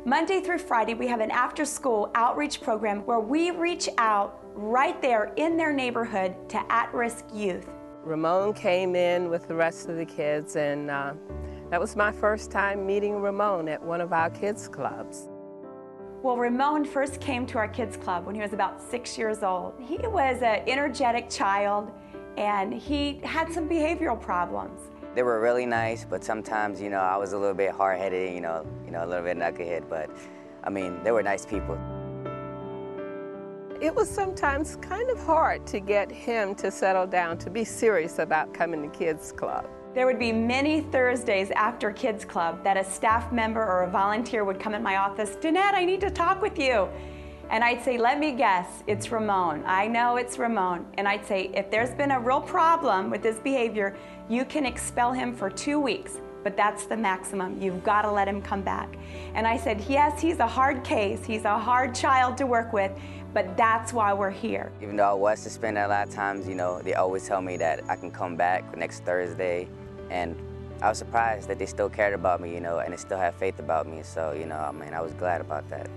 Monday through Friday, we have an after-school outreach program where we reach out right there in their neighborhood to at-risk youth. Ramone came in with the rest of the kids, and that was my first time meeting Ramone at one of our kids' clubs. Well, Ramone first came to our kids' club when he was about 6 years old. He was an energetic child, and he had some behavioral problems. They were really nice, but sometimes, I was a little bit hard-headed, a little bit knucklehead, but, they were nice people. It was sometimes kind of hard to get him to settle down, to be serious about coming to kids' club. There would be many Thursdays after kids' club that a staff member or a volunteer would come in my office, "Danette, I need to talk with you." And I'd say, "Let me guess, it's Ramone. I know it's Ramone." And I'd say, "If there's been a real problem with his behavior, you can expel him for 2 weeks, but that's the maximum. You've got to let him come back." And I said, "Yes, he's a hard case. He's a hard child to work with, but that's why we're here." Even though I was suspended a lot of times, they always tell me that I can come back next Thursday. And I was surprised that they still cared about me, and they still had faith about me. So, I was glad about that.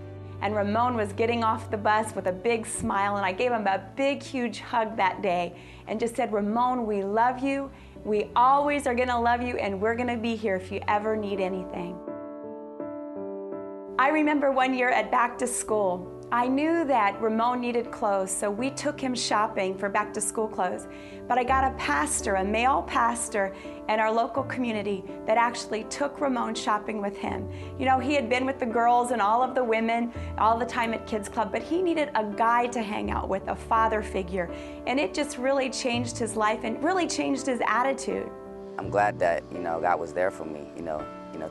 And Ramone was getting off the bus with a big smile, and I gave him a big, huge hug that day and just said, "Ramone, we love you. We always are gonna love you, and we're gonna be here if you ever need anything." I remember one year at back to school, I knew that Ramone needed clothes, so we took him shopping for back to school clothes. But I got a pastor, a male pastor in our local community that actually took Ramone shopping with him. He had been with the girls and all of the women all the time at Kids Club, but he needed a guy to hang out with, a father figure. And it just really changed his life and really changed his attitude. I'm glad that, God was there for me,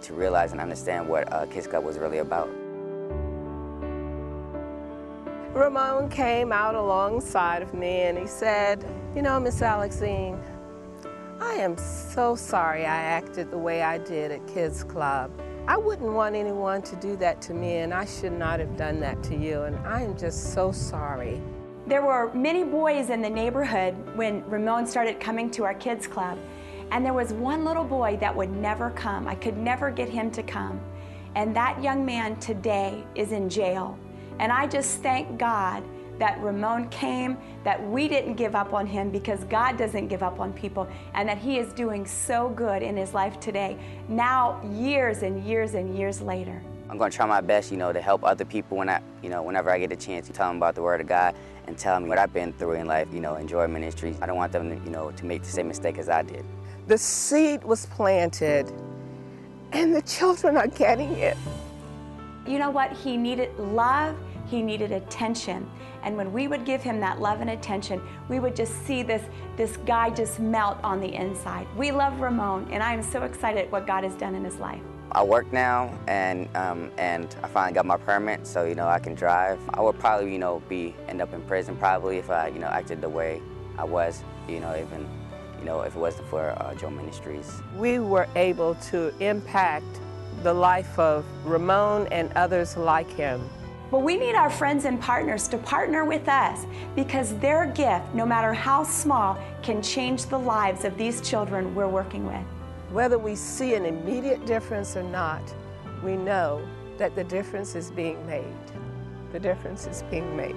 to realize and understand what Kids Club was really about. Ramone came out alongside of me and he said, "Miss Alexine, I am so sorry I acted the way I did at Kids Club. I wouldn't want anyone to do that to me, and I should not have done that to you, and I am just so sorry." There were many boys in the neighborhood when Ramone started coming to our Kids Club, and there was one little boy that would never come. I could never get him to come. And that young man today is in jail. And I just thank God that Ramone came, that we didn't give up on him because God doesn't give up on people, and that he is doing so good in his life today, now years and years and years later. I'm going to try my best, to help other people whenever I get a chance to tell them about the Word of God and tell them what I've been through in life, enjoy ministry. I don't want them to make the same mistake as I did. The seed was planted, and the children are getting it. You know what? He needed love, he needed attention. And when we would give him that love and attention, we would just see this guy just melt on the inside. We love Ramone, and I am so excited at what God has done in his life. I work now, and I finally got my permit, so I can drive. I would probably end up in prison probably if I acted the way I was, even if it wasn't for Joe Ministries. We were able to impact the life of Ramone and others like him. But we need our friends and partners to partner with us, because their gift, no matter how small, can change the lives of these children we're working with. Whether we see an immediate difference or not, we know that the difference is being made. The difference is being made.